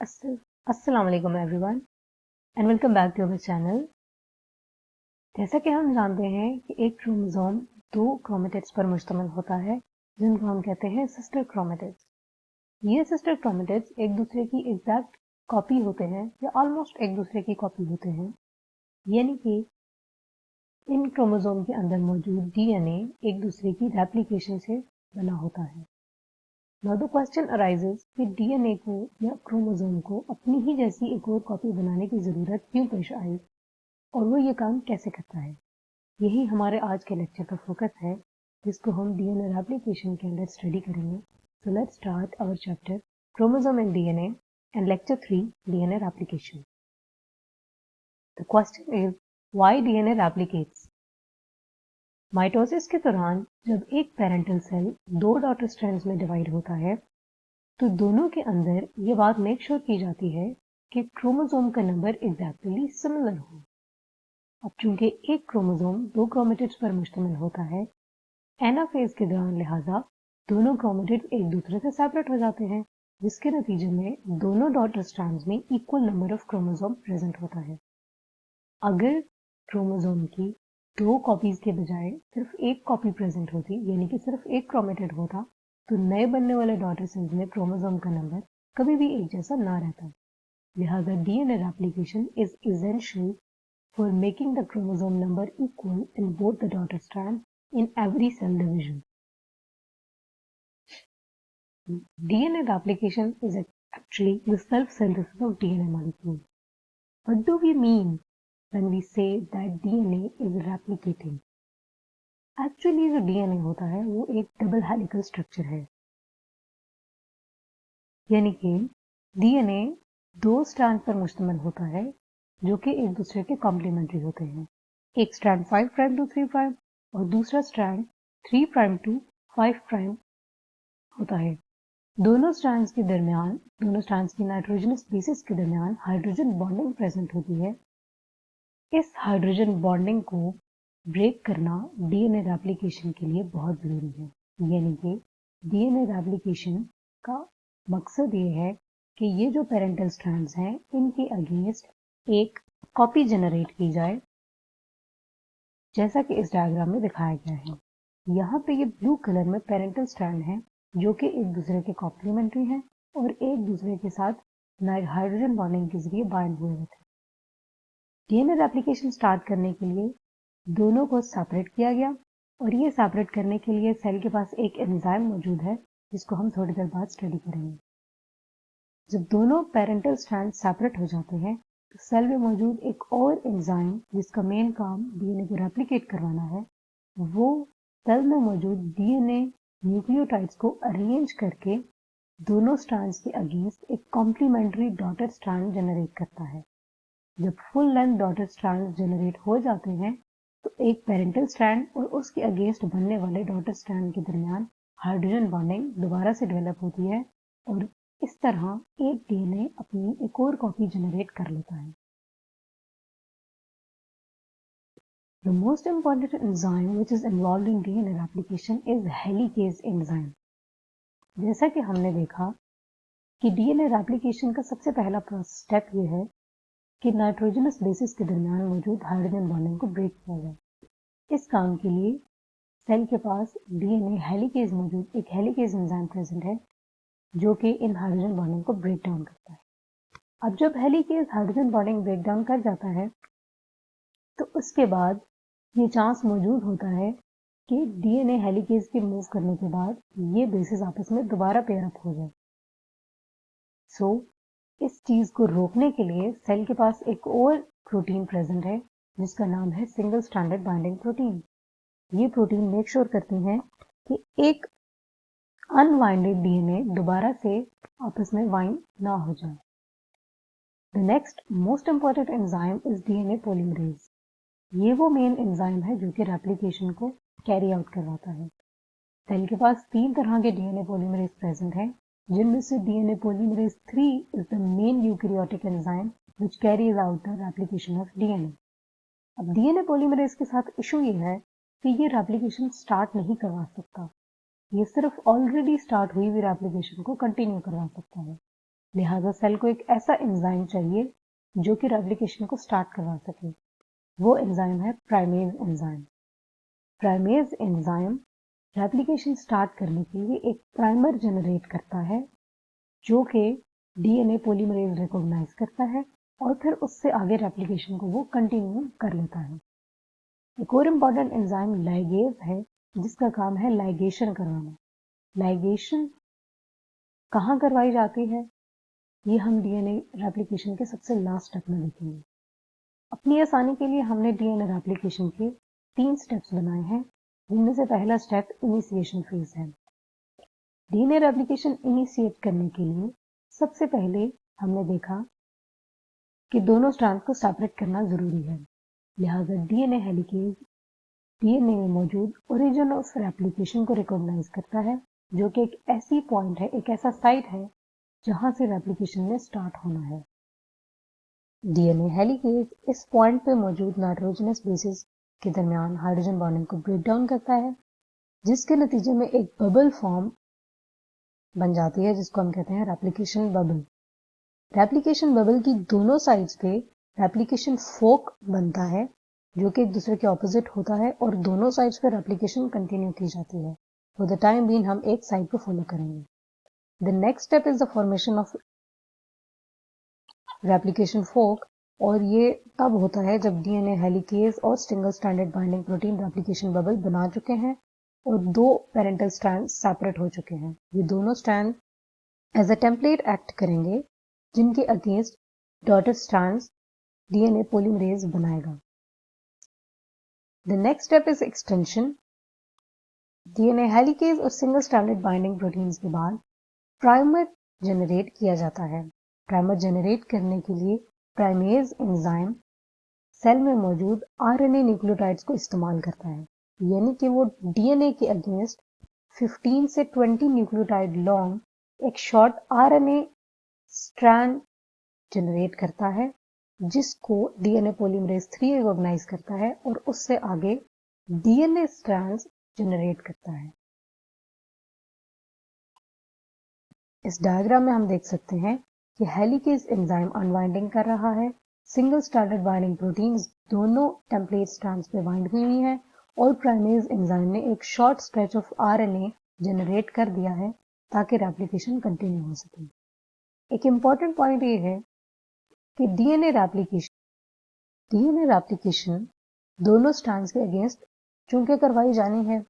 अस्सलाम वालेकुम everyone and welcome back to our channel. जैसा कि हम जानते हैं कि एक क्रोमोसोम 2 क्रोमेटिड्स पर मुश्तमिल होता है जिनको हम कहते हैं सिस्टर क्रोमेटिड्स। ये सिस्टर क्रोमेटिड्स एक दूसरे की एग्जैक्ट कॉपी होते हैं या ऑलमोस्ट एक दूसरे की कॉपी होते हैं, यानी कि इन क्रोमोसोम के अंदर मौजूद डीएनए एक दूसरे की रेप्लिकेशन से बना होता है। Now the question arises कि डीएनए को या क्रोमोसोम को अपनी ही जैसी एक और कॉपी बनाने की ज़रूरत क्यों पेश आई और वो ये काम कैसे करता है। यही हमारे आज के लेक्चर का फोकस है, जिसको हम डीएनए रेप्लिकेशन के अंदर स्टडी करेंगे। So let's start our chapter chromosome and DNA and lecture 3 DNA replication. The question is why DNA replicates. Mitosis के दौरान जब एक पेरेंटल सेल 2 डॉटर स्ट्रैंड्स में डिवाइड होता है तो दोनों के अंदर ये बात मेक श्योर की जाती है कि क्रोमोसोम का नंबर एग्जैक्टली सिमिलर हो। अब चूंकि एक क्रोमोसोम 2 क्रोमेटिड्स पर मुश्तमिल होता है, एनाफेज के दौरान लिहाजा दोनों क्रोमेटिड्स एक दूसरे से सेपरेट हो जाते हैं, जिसके नतीजे में दोनों डॉटर स्ट्रैंड्स में equal number of chromosome present होता है। अगर क्रोमोसोम की 2 कॉपीज के बजाय सिर्फ एक कॉपी प्रेजेंट होती, यानी कि सिर्फ एक क्रोमेटिड होता, तो नए बनने वाले डॉटर सेल्स में क्रोमोसोम का नंबर कभी भी एक जैसा ना रहता। लिहाजा DNA replication is essential for making the chromosome number equal in both the daughter strand in every cell division. DNA replication is actually the self-synthesis of DNA molecule. What do we mean when we say that DNA is replicating? Actually जो DNA होता है वो एक double helical structure है, यानी कि DNA 2 strand पर मुश्तमिल होता है जो कि एक दूसरे के कॉम्प्लीमेंट्री होते हैं। एक स्ट्रैंड 5 प्राइम टू 3 प्राइम और दूसरा स्ट्रैंड 3 प्राइम टू 5 प्राइम होता है। दोनों स्ट्रैंड्स की नाइट्रोजनस बेसिस के दरमियान हाइड्रोजन बॉन्डिंग प्रेजेंट होती है। इस हाइड्रोजन बॉन्डिंग को ब्रेक करना डीएनए रेप्लिकेशन के लिए बहुत ज़रूरी है, यानी कि डीएनए रेप्लिकेशन का मकसद ये है कि ये जो पेरेंटल स्ट्रैंड्स हैं इनके अगेंस्ट एक कॉपी जनरेट की जाए, जैसा कि इस डायग्राम में दिखाया गया है। यहाँ पे ये ब्लू कलर में पेरेंटल स्ट्रैंड है जो कि एक दूसरे के कॉम्प्लीमेंट्री हैं और एक दूसरे के साथ हाइड्रोजन बॉन्डिंग के जरिए बाइंड हुए थे। डीएनए रेप्लिकेशन स्टार्ट करने के लिए दोनों को सेपरेट किया गया और ये सेपरेट करने के लिए सेल के पास एक एंजाइम मौजूद है जिसको हम थोड़ी देर बाद स्टडी करेंगे। जब दोनों पेरेंटल स्ट्रैंड सेपरेट हो जाते हैं तो सेल में मौजूद एक और एंजाइम जिसका मेन काम डीएनए को रेप्लिकेट करवाना है, वो सेल में मौजूद डीएनए न्यूक्लियोटाइड्स को अरेंज करके दोनों स्ट्रैंड्स के अगेंस्ट एक कॉम्प्लीमेंट्री डॉटर स्ट्रैंड जनरेट करता है। जब full length daughter strand generate हो जाते हैं तो एक पेरेंटल स्ट्रैंड और उसके अगेंस्ट बनने वाले डॉटर स्ट्रैंड के दरमियान हाइड्रोजन बॉन्डिंग दोबारा से डेवलप होती है और इस तरह एक डीएनए अपनी एक और कॉपी जनरेट कर लेता है। The most important enzyme which is involved in DNA replication is helicase enzyme. जैसा कि हमने देखा कि डीएनए रेप्लिकेशन का सबसे पहला स्टेप ये है कि नाइट्रोजनस बेसिस के दरमियान मौजूद हाइड्रोजन बॉन्डिंग को ब्रेक किया जाए। इस काम के लिए सेल के पास डीएनए हेलिकेज मौजूद एक हेलिकेज एंजाइम प्रेजेंट है जो कि इन हाइड्रोजन बॉन्डिंग को ब्रेक डाउन करता है। अब जब helicase hydrogen bonding break down कर जाता है तो उसके बाद ये चांस मौजूद होता है कि डीएनए हेलिकेज के मूव करने के बाद ये बेसिस आपस में दोबारा पेयर अप हो जाए। सो इस चीज को रोकने के लिए सेल के पास एक और प्रोटीन प्रेजेंट है जिसका नाम है सिंगल स्ट्रैंडेड बाइंडिंग प्रोटीन। ये प्रोटीन मेक श्योर करती हैं कि एक अनवाइंडेड डीएनए दोबारा से आपस में वाइंड ना हो जाए। The next most important enzyme is DNA polymerase. ये वो मेन एंजाइम है जो कि रेप्लिकेशन को कैरी आउट करवाता है। सेल के पास 3 तरह के डीएनए पॉलीमरेज प्रेजेंट हैं, जिनमें से DNA polymerase 3 is the main eukaryotic enzyme which carries out the replication of DNA. अब डीएनए पॉलीमरेज के साथ इशू ये है कि ये रेप्लिकेशन स्टार्ट नहीं करवा सकता, ये सिर्फ ऑलरेडी स्टार्ट हुई हुई रेप्लिकेशन को कंटिन्यू करवा सकता है। लिहाजा सेल को एक ऐसा एंजाइम चाहिए जो कि रेप्लिकेशन को स्टार्ट करवा सके। वो एंजाइम है primase enzyme. Primase enzyme replication start करने के लिए एक प्राइमर जनरेट करता है जो कि डीएनए पॉलीमरेज रिकॉग्नाइज करता है और फिर उससे आगे रेप्लिकेशन को वो कंटिन्यू कर लेता है। एक और इम्पॉर्टेंट एंजाइम लाइगेज है जिसका काम है लाइगेशन करवाना। लाइगेशन कहाँ करवाई जाती है ये हम डीएनए रेप्लिकेशन के सबसे लास्ट स्टेप में देखेंगे। अपनी आसानी के लिए हमने डीएनए रेप्लिकेशन के 3 स्टेप्स बनाए हैं, जिनमें से पहला स्टेप इनिशिएशन फेज है। डीएनए रेप्लिकेशन इनिशिएट करने के लिए सबसे पहले हमने देखा कि दोनों स्ट्रैंड को सेपरेट करना जरूरी है। लिहाजा डीएनए हेलिकेज डीएनए में मौजूद ओरिजिन ऑफ रेप्लिकेशन को रिकॉग्नाइज करता है, जो कि एक ऐसी पॉइंट है, एक ऐसा साइट है जहां से रेप्लिकेशन में स्टार्ट होना है। डीएनए हेलिकेज इस पॉइंट पे मौजूद नाइट्रोजनस बेसिस के दरमियान हाइड्रोजन बॉन्डिंग को ब्रेक डाउन करता है, जिसके नतीजे में एक बबल फॉर्म बन जाती है जिसको हम कहते हैं रेप्लिकेशन बबल। रेप्लिकेशन बबल की दोनों साइड्स पे रेप्लिकेशन फोक बनता है जो कि एक दूसरे के ऑपोजिट होता है और दोनों साइड्स पे रेप्लिकेशन कंटिन्यू की जाती है। फॉर द टाइम बीइंग हम एक साइड को फॉलो करेंगे। The next step is the formation of replication fork, और ये तब होता है जब डीएनए हेलिकेज और single stranded binding protein replication bubble बना चुके हैं और 2 पेरेंटल स्ट्रैंड सेपरेट हो चुके हैं। ये दोनों strand as a template act करेंगे जिनके against daughter strands DNA polymerase बनाएगा। The next step is extension. DNA helicase और सिंगल स्ट्रैंडेड बाइंडिंग प्रोटीन्स के बाद प्राइमर जनरेट किया जाता है। प्राइमर जनरेट करने के लिए प्राइमेज एंजाइम सेल में मौजूद आरएनए न्यूक्लियोटाइड्स को इस्तेमाल करता है, यानी कि वो डीएनए के अगेंस्ट 15 से 20 न्यूक्लियोटाइड लॉन्ग एक शॉर्ट आरएनए स्ट्रैंड जनरेट करता है जिसको डीएनए पॉलीमरेज 3 रिकॉग्नाइज करता है और उससे आगे डीएनए स्ट्रैंड्स जनरेट करता है। इस डायग्राम में हम देख सकते हैं कि हेलिकेज एंजाइम अनवाइंडिंग कर रहा है। सिंगल स्ट्रैंडेड बाइंडिंग प्रोटीन्स दोनों टेम्पलेट स्ट्रैंड्स पे बाइंड हुई हुई हैं और प्राइमेज एंजाइम ने एक short stretch of RNA generate कर दिया है ताकि रेप्लिकेशन कंटिन्यू हो सके। एक इंपॉर्टेंट पॉइंट ये है कि डीएनए रेप्लिकेशन दोनों स्ट्रैंड्स के अगेंस्ट चूंकि करवाई जानी है।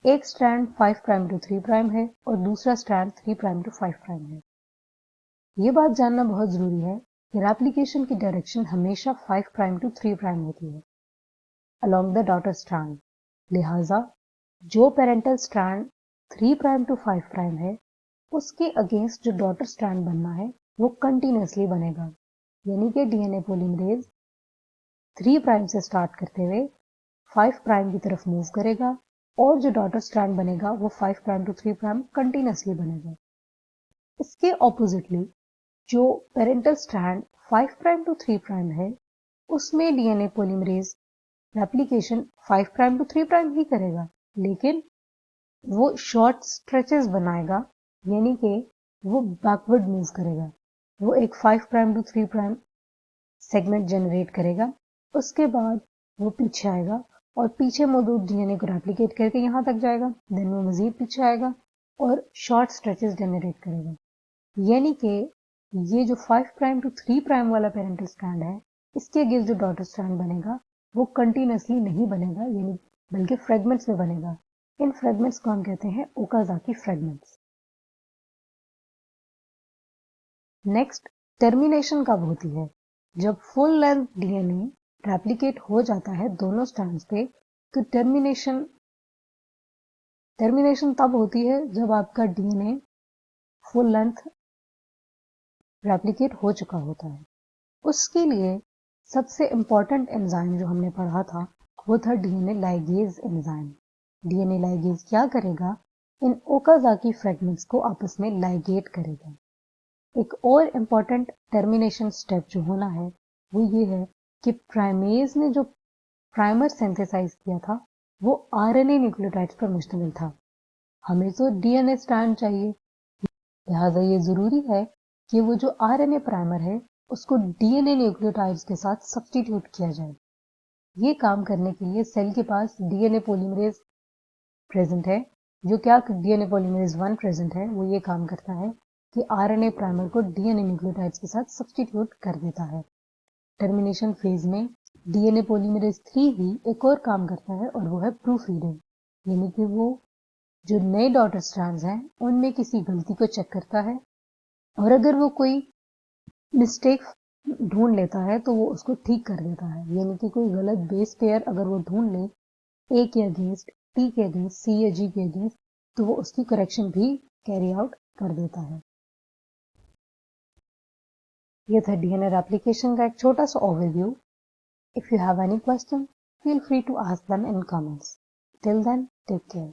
एक स्ट्रैंड 5 प्राइम टू 3 प्राइम है और दूसरा स्ट्रैंड 3 प्राइम टू 5 प्राइम है। ये बात जानना बहुत जरूरी है कि रेप्लिकेशन की डायरेक्शन हमेशा 5 प्राइम टू 3 प्राइम होती है अलोंग द डॉटर स्ट्रैंड। लिहाजा जो parental strand 3 prime to 5 prime है उसके अगेंस्ट जो डॉटर स्ट्रैंड बनना है वो कंटिन्यूसली बनेगा, यानी कि डीएनए पॉलीमरेज 3 प्राइम से स्टार्ट करते हुए 5 प्राइम की तरफ मूव करेगा और जो डॉटर स्ट्रैंड बनेगा वो 5 प्राइम टू 3 प्राइम कंटिन्यूसली बनेगा। इसके ऑपोजिटली जो parental strand 5 prime to 3 prime है उसमें DNA polymerase replication 5 prime to 3 prime ही करेगा, लेकिन वो शॉर्ट स्ट्रेचेस बनाएगा, यानी कि वो बैकवर्ड मूव करेगा। वो एक 5 prime to 3 prime segment generate करेगा, उसके बाद वो पीछे आएगा और पीछे मौजूद डीएनए को रेप्लिकेट करके यहाँ तक जाएगा, देन वो मजीद पीछे आएगा और शॉर्ट स्ट्रेचेस जनरेट करेगा। यानी कि ये जो 5 प्राइम टू 3 प्राइम वाला पेरेंटल स्ट्रैंड है इसके अगेंस्ट जो डॉटर स्ट्रैंड बनेगा वो कंटिन्यूसली नहीं बनेगा, यानी बल्कि फ्रेगमेंट्स में बनेगा। इन फ्रेगमेंट्स को हम कहते हैं ओकाज़ाकी फ्रेगमेंट्स। नेक्स्ट, टर्मिनेशन कब होती है? जब फुल लेंथ डीएनए रेप्लिकेट हो जाता है दोनों स्ट्रैंड्स पे, तो टर्मिनेशन तब होती है जब आपका डीएनए फुल लेंथ रेप्लिकेट हो चुका होता है। उसके लिए सबसे इंपॉर्टेंट एंजाइम जो हमने पढ़ा था वो था DNA ligase enzyme. DNA ligase क्या करेगा? इन ओकाज़ाकी फ्रेगमेंट्स को आपस में लाइगेट करेगा। एक और इम्पॉर्टेंट टर्मिनेशन स्टेप जो होना है वो ये है कि प्राइमेज ने जो प्राइमर सिंथेसाइज किया था वो आरएनए न्यूक्लियोटाइड्स पर मुश्तमिल था। हमें तो डीएनए स्ट्रैंड चाहिए, लिहाजा ये जरूरी है कि वो जो आरएनए प्राइमर है उसको डीएनए न्यूक्लियोटाइड्स के साथ सब्स्टिट्यूट किया जाए। ये काम करने के लिए सेल के पास डीएनए पॉलीमरेज प्रेजेंट है। जो क्या डीएनए पॉलीमरेज 1 प्रेजेंट है वो ये काम करता है कि आरएनए प्राइमर को डीएनए न्यूक्लियोटाइड्स के साथ सब्स्टिट्यूट कर देता है। टर्मिनेशन फेज में डीएनए पॉलीमरेज 3 ही एक और काम करता है और वो है प्रूफ रीडिंग, यानी कि वो जो नए डॉटर स्ट्रैंड्स हैं उनमें किसी गलती को चेक करता है और अगर वो कोई मिस्टेक ढूंढ लेता है तो वो उसको ठीक कर देता है। यानी कि कोई गलत बेस पेयर अगर वो ढूंढ ले ए के अगेंस्ट, टी के अगेंस्ट, सी या जी के अगेंस्ट, तो वो उसकी करेक्शन भी कैरी आउट कर देता है। ये था डीएनए रेप्लिकेशन का एक छोटा सा overview. If you have any question, feel free to ask them in comments. Till then, take care.